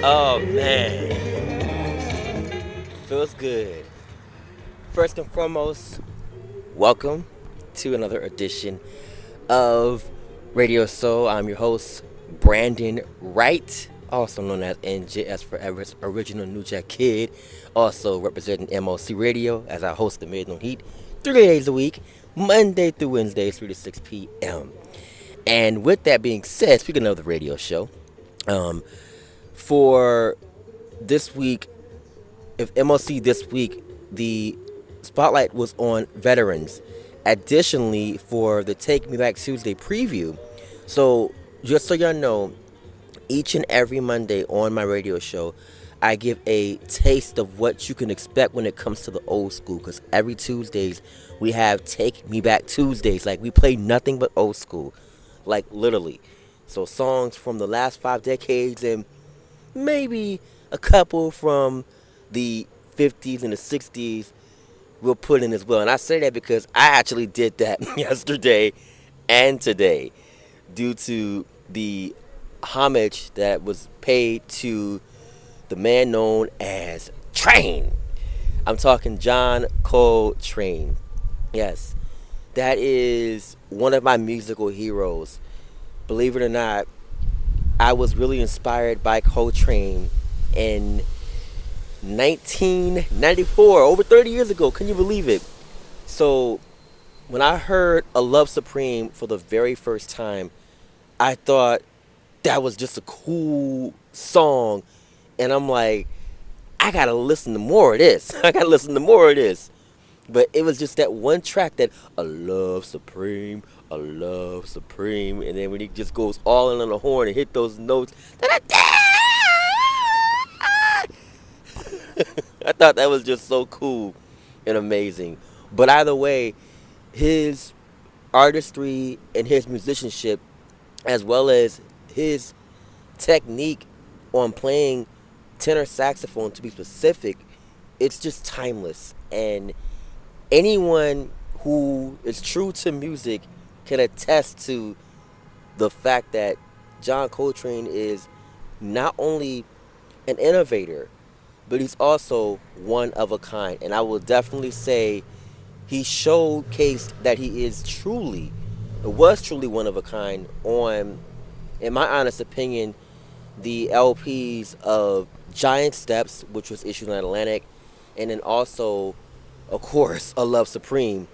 Oh man, feels good. First and foremost, welcome to another edition of Radio Soul. I'm your host, Brandon Wright, also known as NJS Forever's original New Jack Kid, also representing MOC Radio as I host the Midnight Heat 3 days a week, Monday through Wednesday, 3 to 6 p.m. And with that being said, speaking of the radio show, um, for this week, if MLC this week, the spotlight was on veterans. Additionally, for the Take Me Back Tuesday preview, so just so y'all know, each and every Monday on my radio show, I give a taste of what you can expect when it comes to the old school. Because every Tuesdays we have Take Me Back Tuesdays. Like we play nothing but old school, like literally. So songs from the last 5 decades and maybe a couple from the 50s and the 60s we'll put in as well. And I say that because I actually did that yesterday and today due to the homage that was paid to the man known as Train. I'm talking John Coltrane. Yes, that is one of my musical heroes. Believe it or not, I was really inspired by Coltrane in 1994, over 30 years ago. Can you believe it? So, when I heard A Love Supreme for the very first time, I thought that was just a cool song. And I'm like, I gotta listen to more of this. I gotta listen to more of this. But it was just that one track that A Love Supreme, A Love Supreme, and then when he just goes all in on the horn and hit those notes, I thought that was just so cool and amazing. But either way, his artistry and his musicianship, as well as his technique on playing tenor saxophone, to be specific, it's just timeless. And anyone who is true to music can attest to the fact that John Coltrane is not only an innovator, but he's also one of a kind. And I will definitely say he showcased that he is truly, was truly one of a kind on, in my honest opinion, the LPs of Giant Steps, which was issued on Atlantic, and then also, of course, A Love Supreme,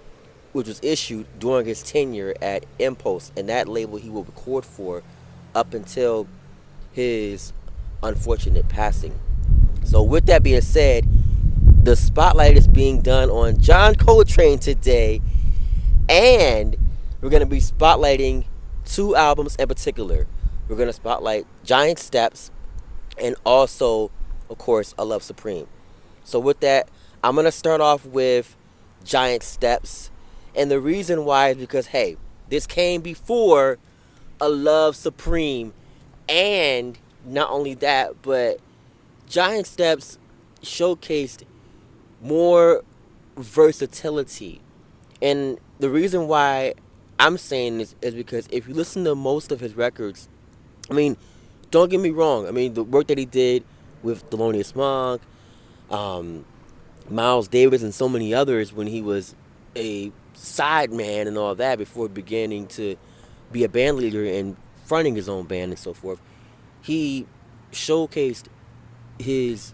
which was issued during his tenure at Impulse, and that label he will record for up until his unfortunate passing. So, with that being said, the spotlight is being done on John Coltrane today, and we're going to be spotlighting two albums in particular. We're going to spotlight Giant Steps and also, of course, A Love Supreme. So, with that, I'm going to start off with Giant Steps. And the reason why is because, hey, this came before A Love Supreme. And not only that, but Giant Steps showcased more versatility. And the reason why I'm saying this is because if you listen to most of his records, I mean, don't get me wrong. I mean, the work that he did with Thelonious Monk, um, Miles Davis, and so many others when he was a sideman and all that before beginning to be a band leader and fronting his own band and so forth, he showcased his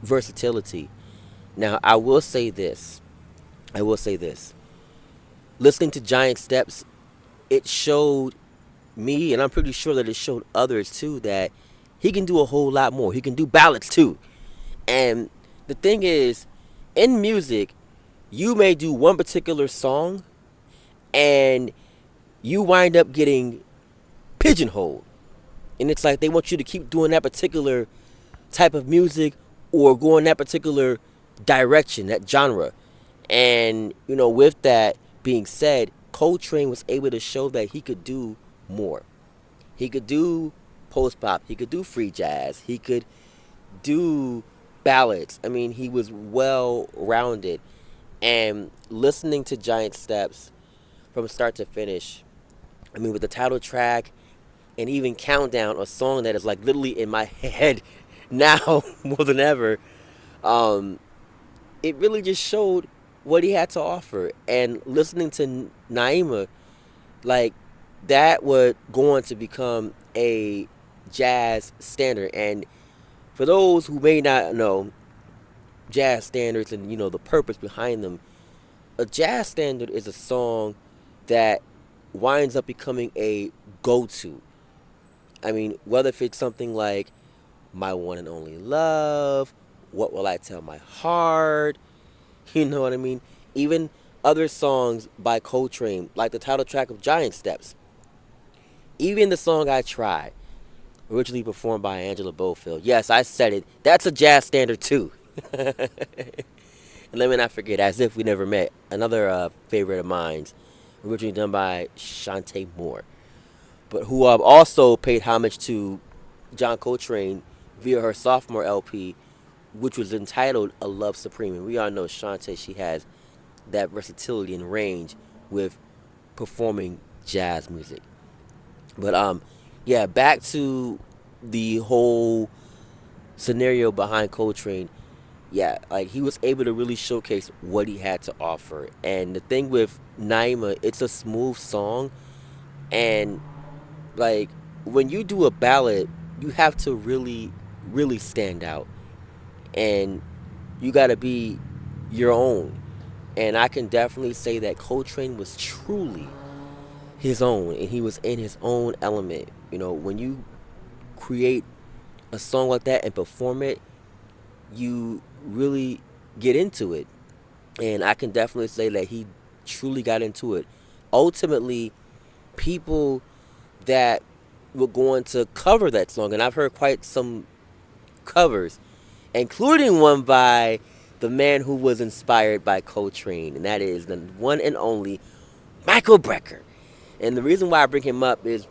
versatility. Now, I will say this. I will say this. Listening to Giant Steps, it showed me, and I'm pretty sure that it showed others too, that he can do a whole lot more. He can do ballads too. And the thing is, in music, you may do one particular song and you wind up getting pigeonholed. And it's like they want you to keep doing that particular type of music or go in that particular direction, that genre. And, with that being said, Coltrane was able to show that he could do more. He could do post pop, he could do free jazz, he could do ballads. I mean, he was well rounded. And listening to Giant Steps from start to finish, I mean, with the title track and even Countdown, a song that is like literally in my head now more than ever. Um, it really just showed what he had to offer. And listening to Naima, like that would go on to become a jazz standard. And for those who may not know jazz standards and the purpose behind them, a jazz standard is a song that winds up becoming a go-to. I mean, whether if it's something like "My One and Only Love," "What Will I Tell My Heart," you know what I mean? Even other songs by Coltrane, like the title track of Giant Steps. Even the song "I Try," originally performed by Angela Bofield. Yes, I said it. That's a jazz standard too. And let me not forget, "As If We Never Met," another favorite of mine, originally done by Shantae Moore, but who also paid homage to John Coltrane via her sophomore LP, which was entitled "A Love Supreme." And we all know Shantae, she has that versatility and range with performing jazz music. But yeah, back to the whole scenario behind Coltrane. Yeah, like he was able to really showcase what he had to offer. And the thing with Naima, it's a smooth song, and like when you do a ballad, you have to really, really stand out, and you got to be your own. And I can definitely say that Coltrane was truly his own, and he was in his own element. When you create a song like that and perform it, you really get into it. And I can definitely say that he truly got into it. Ultimately, people that were going to cover that song, and I've heard quite some covers, including one by the man who was inspired by Coltrane, and that is the one and only Michael Brecker. And the reason why I bring him up is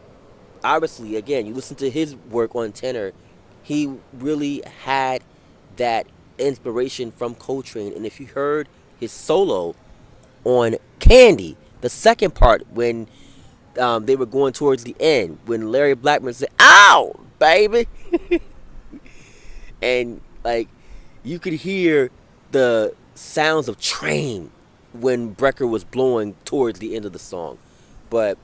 obviously, again, you listen to his work on tenor, he really had that inspiration from Coltrane. And if you heard his solo on Candy, the second part, when they were going towards the end, when Larry Blackman said, "Ow, baby," and like you could hear the sounds of train when Brecker was blowing towards the end of the song. But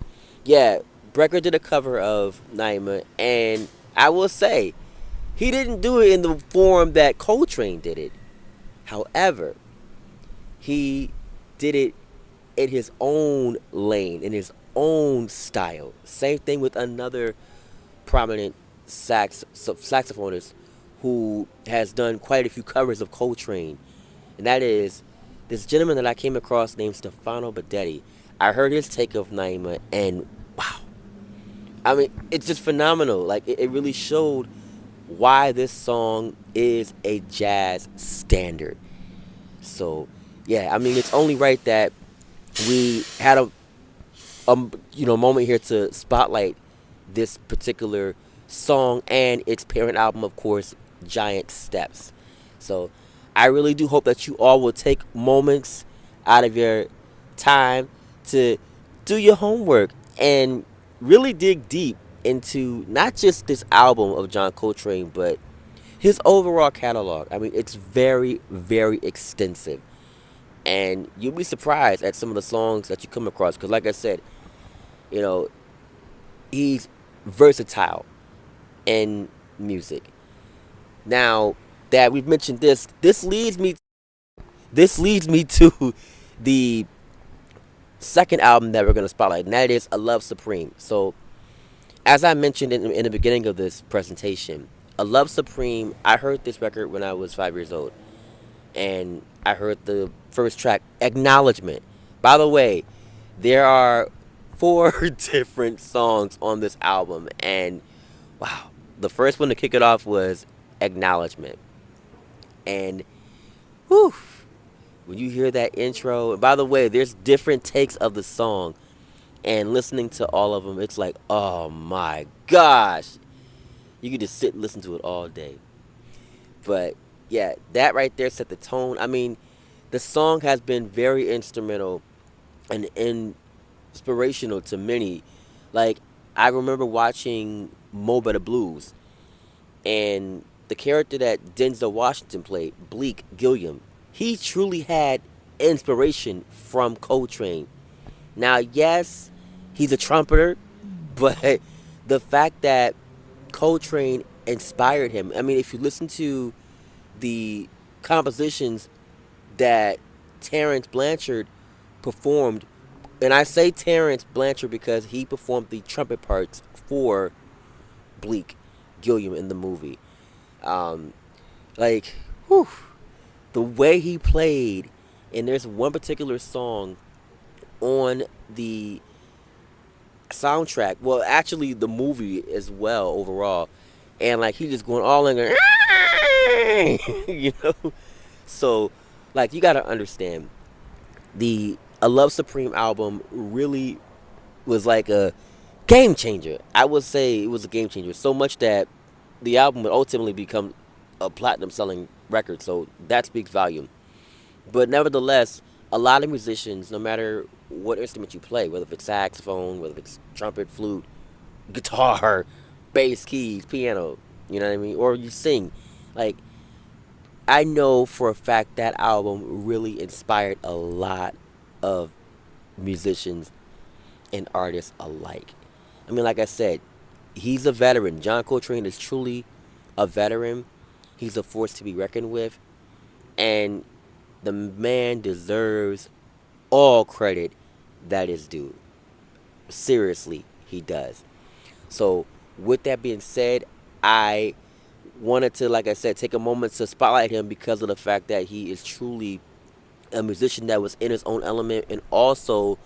yeah, Brecker did a cover of Naima, and I will say he didn't do it in the form that Coltrane did it. However, he did it in his own lane, in his own style. Same thing with another prominent saxophonist who has done quite a few covers of Coltrane, and that is this gentleman that I came across named Stefano Bedetti. I heard his take of Naima, and wow, I mean, it's just phenomenal. Like it really showed why this song is a jazz standard. So, yeah, I mean, it's only right that we had a moment here to spotlight this particular song and its parent album, of course, Giant Steps. So, I really do hope that you all will take moments out of your time to do your homework and really dig deep into not just this album of John Coltrane, but his overall catalog. I mean, it's very, very extensive. And you'll be surprised at some of the songs that you come across. Because, like I said, you know, he's versatile in music. Now that we've mentioned this, this leads me to the second album that we're going to spotlight, and that is "A Love Supreme." So, as I mentioned in the beginning of this presentation, "A Love Supreme," I heard this record when I was 5 years old, and I heard the first track, "Acknowledgement." By the way, there are four different songs on this album, and wow, the first one to kick it off was "Acknowledgement," and whew, when you hear that intro, and by the way, there's different takes of the song, and listening to all of them, it's like, oh my gosh, you could just sit and listen to it all day. But yeah, that right there set the tone. I mean, the song has been very instrumental and inspirational to many. Like, I remember watching Mo Better Blues, and the character that Denzel Washington played, Bleak Gilliam, he truly had inspiration from Coltrane. Now, yes, he's a trumpeter, but the fact that Coltrane inspired him. I mean, if you listen to the compositions that Terrence Blanchard performed, and I say Terrence Blanchard because he performed the trumpet parts for Bleak Gilliam in the movie. Um, like, whew, the way he played, and there's one particular song on the soundtrack. Well, actually, the movie as well overall, and like he just going all in, you know. So, like, you gotta understand the A Love Supreme album really was like a game changer. I would say it was a game changer. So much that the album would ultimately become a platinum selling record. So that speaks volume. But nevertheless, a lot of musicians, no matter what instrument you play, whether it's saxophone, whether it's trumpet, flute, guitar, bass, keys, piano, you know what I mean? Or you sing. Like, I know for a fact that album really inspired a lot of musicians and artists alike. I mean, like I said, he's a veteran. John Coltrane is truly a veteran. He's a force to be reckoned with. And the man deserves all credit that is due. Seriously, he does. So, with that being said, I wanted to, like I said, take a moment to spotlight him because of the fact that he is truly a musician that was in his own element and also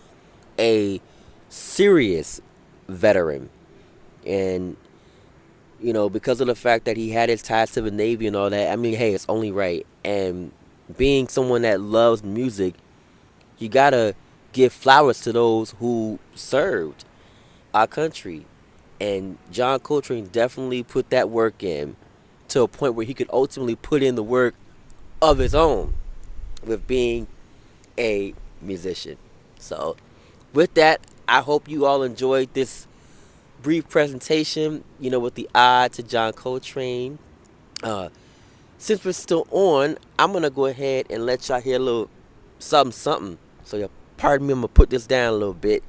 a serious veteran. And, because of the fact that he had his ties to the Navy and all that, I mean, hey, it's only right. And being someone that loves music, you gotta give flowers to those who served our country. And John Coltrane definitely put that work in to a point where he could ultimately put in the work of his own with being a musician. So, with that, I hope you all enjoyed this brief presentation, with the ode to John Coltrane. Uh, since we're still on, I'm going to go ahead and let y'all hear a little something, something. So, pardon me, I'm going to put this down a little bit.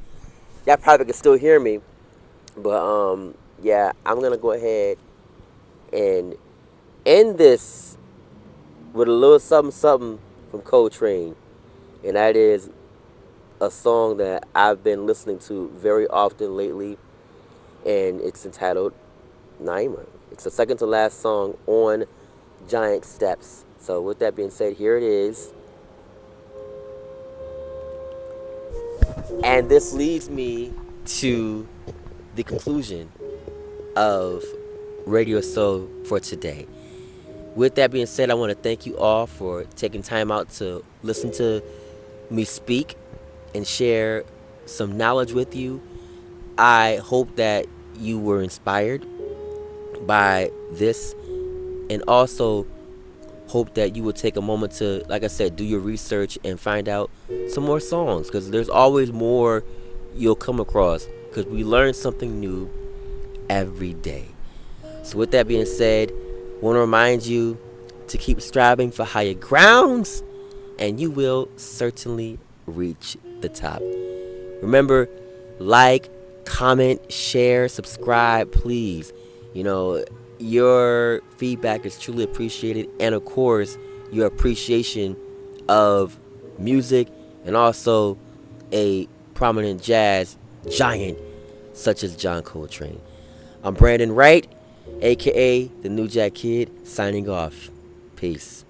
Y'all probably can still hear me. But, yeah, I'm going to go ahead and end this with a little something, something from Coltrane. And that is a song that I've been listening to very often lately. And it's entitled Naima. It's the second to last song on Giant Steps. So, with that being said, here it is. And this leads me to the conclusion of Radio Soul for today. With that being said, I want to thank you all for taking time out to listen to me speak and share some knowledge with you. I hope that you were inspired by this, and also hope that you will take a moment to, like I said, do your research and find out some more songs, because there's always more you'll come across, because we learn something new every day. So with that being said, I want to remind you to keep striving for higher grounds, and you will certainly reach the top. Remember, like, comment, share, subscribe, please. Your feedback is truly appreciated, and of course, your appreciation of music and also a prominent jazz giant such as John Coltrane. I'm Brandon Wright, aka the New Jack Kid, signing off. Peace.